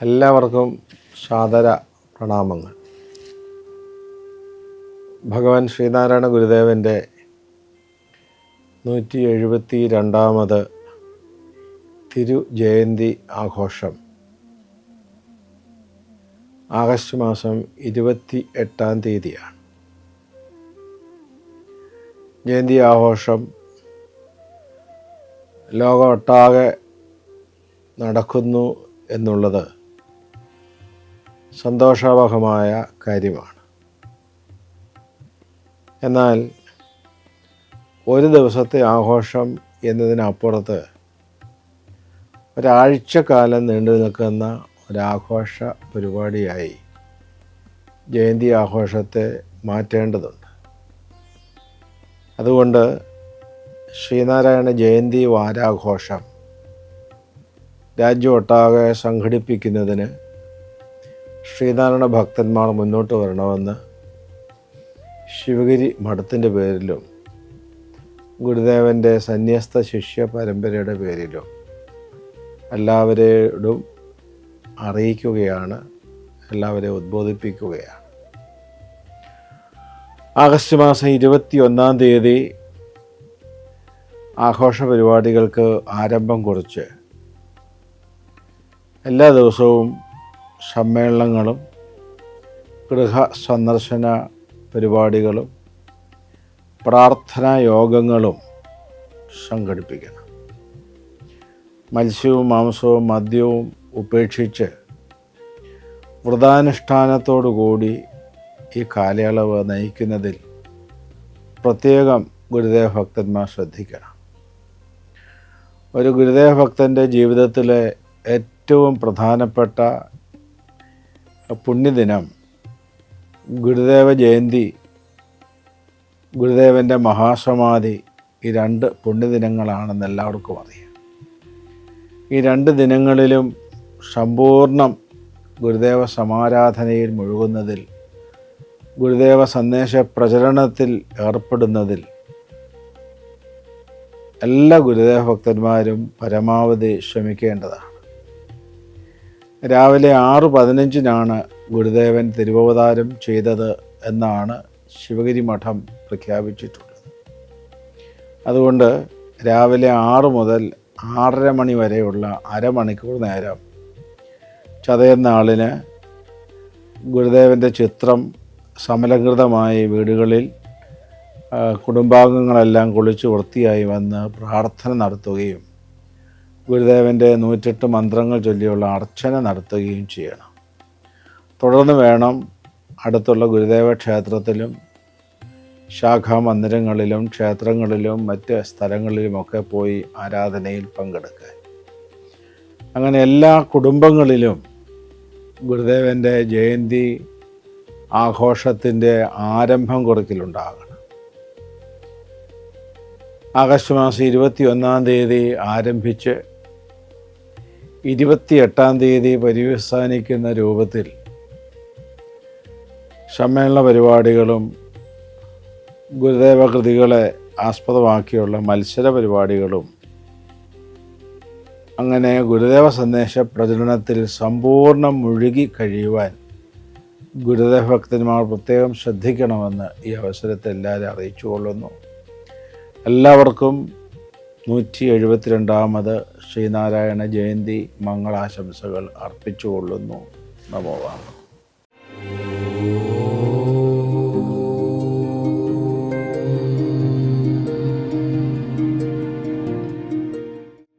എല്ലാവർക്കും സാദര പ്രണാമങ്ങൾ. ഭഗവാൻ ശ്രീനാരായണ ഗുരുദേവൻ്റെ 172ാമത് തിരുജയന്തി ആഘോഷം ആഗസ്റ്റ് മാസം 28-ാം തീയതിയാണ്. ജയന്തി ആഘോഷം ലോകമൊട്ടാകെ നടക്കുന്നു എന്നുള്ളത് സന്തോഷാവഹമായ കാര്യമാണ്. എന്നാൽ ഒരു ദിവസത്തെ ആഘോഷം എന്നതിനപ്പുറത്ത് ഒരാഴ്ചക്കാലം നീണ്ടു നിൽക്കുന്ന ഒരാഘോഷ പരിപാടിയായി ജയന്തി ആഘോഷത്തെ മാറ്റേണ്ടതുണ്ട്. അതുകൊണ്ട് ശ്രീനാരായണ ജയന്തി വാരാഘോഷം രാജ്യമൊട്ടാകെ സംഘടിപ്പിക്കുന്നതിന് ശ്രീനാരായണ ഭക്തന്മാർ മുന്നോട്ട് വരണമെന്ന് ശിവഗിരി മഠത്തിൻ്റെ പേരിലും ഗുരുദേവൻ്റെ സന്യസ്ത ശിഷ്യ പരമ്പരയുടെ പേരിലും എല്ലാവരോടും അറിയിക്കുകയാണ്, എല്ലാവരെയും ഉദ്ബോധിപ്പിക്കുകയാണ്. ആഗസ്റ്റ് മാസം 21-ാം തീയതി ആഘോഷ പരിപാടികൾക്ക് ആരംഭം കുറിച്ച് എല്ലാ ദിവസവും സമ്മേളനങ്ങളും ഗൃഹ സന്ദർശന പരിപാടികളും പ്രാർത്ഥനാ യോഗങ്ങളും സംഘടിപ്പിക്കണം. മത്സ്യവും മാംസവും മദ്യവും ഉപേക്ഷിച്ച് വ്രതാനുഷ്ഠാനത്തോടുകൂടി ഈ കാലയളവ് നയിക്കുന്നതിൽ പ്രത്യേകം ഗുരുദേവ ഭക്തന്മാർ ശ്രദ്ധിക്കണം. ഒരു ഗുരുദേവ ഭക്തൻ്റെ ജീവിതത്തിലെ ഏറ്റവും പ്രധാനപ്പെട്ട പുണ്യദിനം ഗുരുദേവ ജയന്തി, ഗുരുദേവൻ്റെ മഹാസമാധി, ഈ രണ്ട് പുണ്യദിനങ്ങളാണെന്ന് എല്ലാവർക്കും അറിയാം. ഈ രണ്ട് ദിനങ്ങളിലും സമ്പൂർണ്ണം ഗുരുദേവ സമാരാധനയിൽ മുഴുകുന്നതിൽ, ഗുരുദേവ സന്ദേശ പ്രചരണത്തിൽ ഏർപ്പെടുന്നതിൽ എല്ലാ ഗുരുദേവ ഭക്തന്മാരും പരമാവധി ശ്രമിക്കേണ്ടതാണ്. രാവിലെ 6:15 ഗുരുദേവൻ തിരുവവതാരം ചെയ്തത് എന്നാണ് ശിവഗിരി മഠം പ്രഖ്യാപിച്ചിട്ടുള്ളത്. അതുകൊണ്ട് രാവിലെ 6 മുതൽ 6:30 മണി വരെയുള്ള അരമണിക്കൂർ നേരം ചതയനാളിന് ഗുരുദേവൻ്റെ ചിത്രം സമലംകൃതമായി വീടുകളിൽ കുടുംബാംഗങ്ങളെല്ലാം കുളിച്ച് വൃത്തിയായി വന്ന് പ്രാർത്ഥന നടത്തുകയും ഗുരുദേവൻ്റെ 108 മന്ത്രങ്ങൾ ചൊല്ലിയുള്ള അർച്ചന നടത്തുകയും ചെയ്യണം. തുടർന്ന് വേണം അടുത്തുള്ള ഗുരുദേവ ക്ഷേത്രത്തിലും ശാഖാമന്ദിരങ്ങളിലും ക്ഷേത്രങ്ങളിലും മറ്റ് സ്ഥലങ്ങളിലുമൊക്കെ പോയി ആരാധനയിൽ പങ്കെടുക്കാൻ. അങ്ങനെ എല്ലാ കുടുംബങ്ങളിലും ഗുരുദേവൻ്റെ ജയന്തി ആഘോഷത്തിൻ്റെ ആരംഭം കുറിക്കലുണ്ടാകണം. ആഗസ്റ്റ് മാസം 21-ാം തീയതി ആരംഭിച്ച് 28-ാം തീയതി പര്യവസാനിക്കുന്ന രൂപത്തിൽ സമ്മേളന പരിപാടികളും ഗുരുദേവ കൃതികളെ ആസ്പദമാക്കിയുള്ള മത്സര പരിപാടികളും, അങ്ങനെ ഗുരുദേവ സന്ദേശ പ്രചരണത്തിൽ സമ്പൂർണ്ണം മുഴുകി കഴിയുവാൻ ഗുരുദേവ ഭക്തന്മാർ പ്രത്യേകം ശ്രദ്ധിക്കണമെന്ന് ഈ അവസരത്തെ എല്ലാവരും അറിയിച്ചുകൊള്ളുന്നു. എല്ലാവർക്കും 172ാമത് ശ്രീനാരായണ ജയന്തി മംഗളാശംസകൾ അർപ്പിച്ചുകൊള്ളുന്നു. നമോ വാമ.